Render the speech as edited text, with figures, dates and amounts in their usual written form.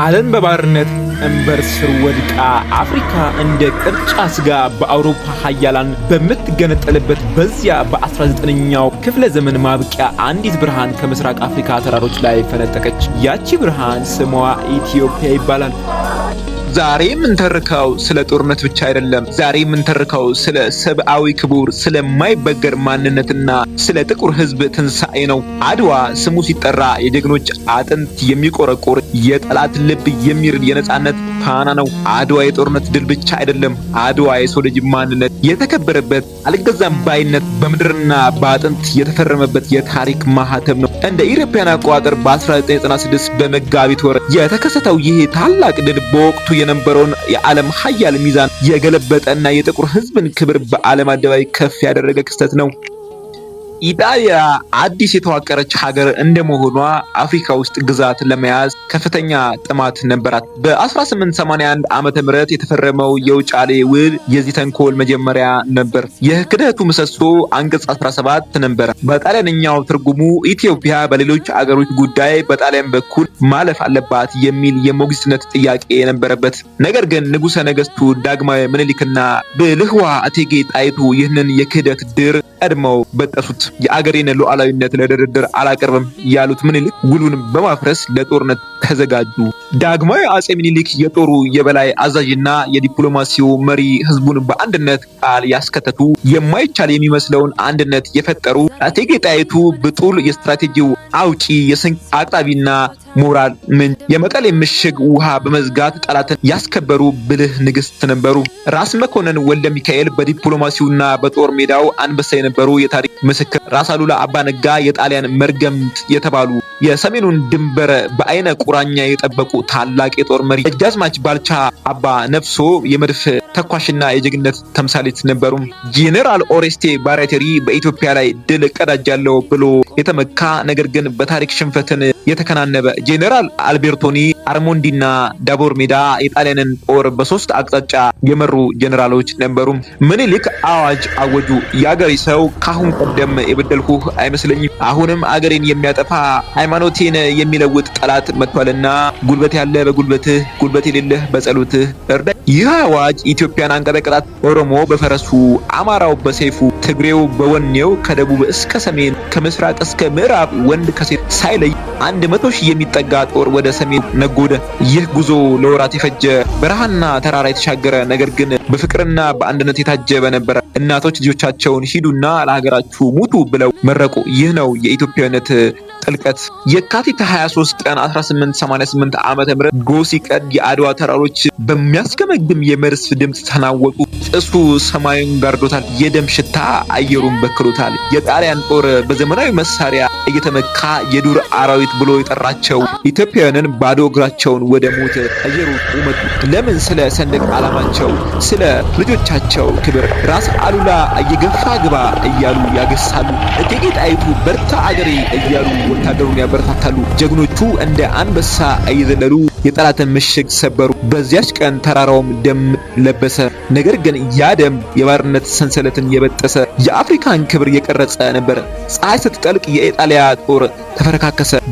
ዓለም በባርነት እንበር ስር ወድቃ አፍሪካ እንደ ቅርጫ ስጋ በአውሮፓ ሀያላን በምትገነጠልበት በዚያ በ19ኛው ክፍለ ዘመን ማብቂያ አንዲት ብርሃን ከምስራቅ አፍሪካ ተራሮች ላይ ፈነጠቀች። ያቺ ብርሃን ስሟ ኢትዮጵያ ይባላል። ዛሬ የምንተርከው ስለ ጦርነት ብቻ አይደለም። ዛሬ የምንተርከው ስለ ሰብአዊ ክቡር፣ ስለማይበገር ማንነትና ስለ ጥቁር ሕዝብ ትንሣኤ ነው። አድዋ ስሙ ሲጠራ የጀግኖች አጥንት የሚቆረቆር የጠላት ልብ የሚርድ የነጻነት ፋና ነው። አድዋ የጦርነት ድል ብቻ አይደለም። አድዋ የሰው ልጅ ማንነት የተከበረበት፣ አልገዛም ባይነት በምድርና በአጥንት የተፈረመበት የታሪክ ማህተም ነው። እንደ ኢትዮጵያን አቆጣጠር በ1996 በመጋቢት ወር የተከሰተው ይህ ታላቅ ድል በወቅቱ የነበረውን የዓለም ሀያል ሚዛን የገለበጠና የጥቁር ሕዝብን ክብር በዓለም አደባባይ ከፍ ያደረገ ክስተት ነው። ኢጣሊያ አዲስ የተዋቀረች ሀገር እንደመሆኗ አፍሪካ ውስጥ ግዛት ለመያዝ ከፍተኛ ጥማት ነበራት። በ1881 ዓመተ ምህረት የተፈረመው የውጫሌ ውል የዚህ ተንኮል መጀመሪያ ነበር። የክህደቱ ምሰሶ አንቀጽ 17 ነበር። በጣሊያንኛው ትርጉሙ ኢትዮጵያ በሌሎች አገሮች ጉዳይ በጣሊያን በኩል ማለፍ አለባት የሚል የሞግዚትነት ጥያቄ የነበረበት። ነገር ግን ንጉሠ ነገሥቱ ዳግማዊ ምኒልክና ብልህዋ እቴጌ ጣይቱ ይህንን የክህደት ድር ቀድመው በጠሱት። የአገሬን ሉዓላዊነት ለድርድር አላቀርብም ያሉት ምኒልክ ውሉን በማፍረስ ለጦርነት ተዘጋጁ። ዳግማዊ አጼ ምኒልክ የጦሩ የበላይ አዛዥና የዲፕሎማሲው መሪ ህዝቡን በአንድነት ቃል ያስከተቱ፣ የማይቻል የሚመስለውን አንድነት የፈጠሩ፣ እቴጌ ጣይቱ ብጡል የስትራቴጂው አውጪ፣ የስንቅ አቅራቢና ሞራል ምንጭ፣ የመቀሌ ምሽግ ውሃ በመዝጋት ጠላትን ያስከበሩ ብልህ ንግስት ነበሩ። ራስ መኮንን ወልደ ሚካኤል በዲፕሎማሲውና በጦር ሜዳው አንበሳ የነበሩ የታሪክ ምስክር፣ ራስ አሉላ አባ ነጋ የጣሊያን መርገምት የተባሉ የሰሜኑን ድንበር በአይነ ቁራኛ የጠበቁ ታላቅ የጦር መሪ፣ ደጃዝማች ባልቻ አባ ነፍሶ የመድፍ ተኳሽና የጀግነት ተምሳሌት ነበሩ። ጄኔራል ኦሬስቴ ባራቴሪ በኢትዮጵያ ላይ ድል እቀዳጃለሁ ብሎ የተመካ ነገር ግን በታሪክ ሽንፈትን የተከናነበ ጄኔራል አልቤርቶኒ አርሞንዲና ዳቦር ሜዳ የጣሊያንን ጦር በሶስት አቅጣጫ የመሩ ጄኔራሎች ነበሩ። ምኒልክ አዋጅ አወጁ። የአገሬ ሰው ካሁን ቀደም የበደልኩህ አይመስለኝም። አሁንም አገሬን የሚያጠፋ ሃይማኖቴን የሚለውጥ ጠላት መጥቷልና ጉልበት ያለ በጉልበትህ፣ ጉልበት የሌለህ በጸሎትህ እርዳ። ይህ አዋጅ ኢትዮጵያን አንቀጠቀጣት። ኦሮሞ በፈረሱ፣ አማራው በሰይፉ፣ ትግሬው በወኔው ከደቡብ እስከ ሰሜን ከምስራቅ እስከ ምዕራብ ወንድ ከሴት ሳይለይ 100 ሺህ የሚጠጋ ጦር ወደ ሰሜን ነጎደ። ይህ ጉዞ ለወራት የፈጀ በረሃና ተራራ የተሻገረ ነገር ግን በፍቅርና በአንድነት የታጀበ ነበረ። እናቶች ልጆቻቸውን ሂዱና ለሀገራችሁ ሙቱ ብለው መረቁ። ይህ ነው የኢትዮጵያዊነት ጥልቀት። የካቲት 23 ቀን 1888 ዓመተ ምህረት ጎህ ሲቀድ የአድዋ ተራሮች በሚያስገመግም የመድፍ ድምፅ ተናወጡ። ጭሱ ሰማዩን ጋርዶታል። የደም ሽታ አየሩን በክሎታል። የጣሊያን ጦር በዘመናዊ መሳሪያ እየተመካ የዱር አራዊት ብሎ የጠራቸው ኢትዮጵያውያንን ባዶ እግራቸውን ወደ ሞት እየሮጡ መጡ። ለምን? ስለ ሰንደቅ ዓላማቸው፣ ስለ ልጆቻቸው ክብር። ራስ አሉላ እየገፋ ግባ እያሉ ያገሳሉ። እቴጌ ጣይቱ በርታ አገሬ እያሉ ወታደሩን ያበረታታሉ። ጀግኖቹ እንደ አንበሳ እየዘለሉ የጠላትን ምሽግ ሰበሩ። በዚያች ቀን ተራራውም ደም ለበሰ። ነገር ግን ያ ደም የባርነት ሰንሰለትን የበጠሰ የአፍሪካን ክብር የቀረጸ ነበር። ፀሐይ ስትጠልቅ የኢጣሊያ ጦር ተፈረካከሰ።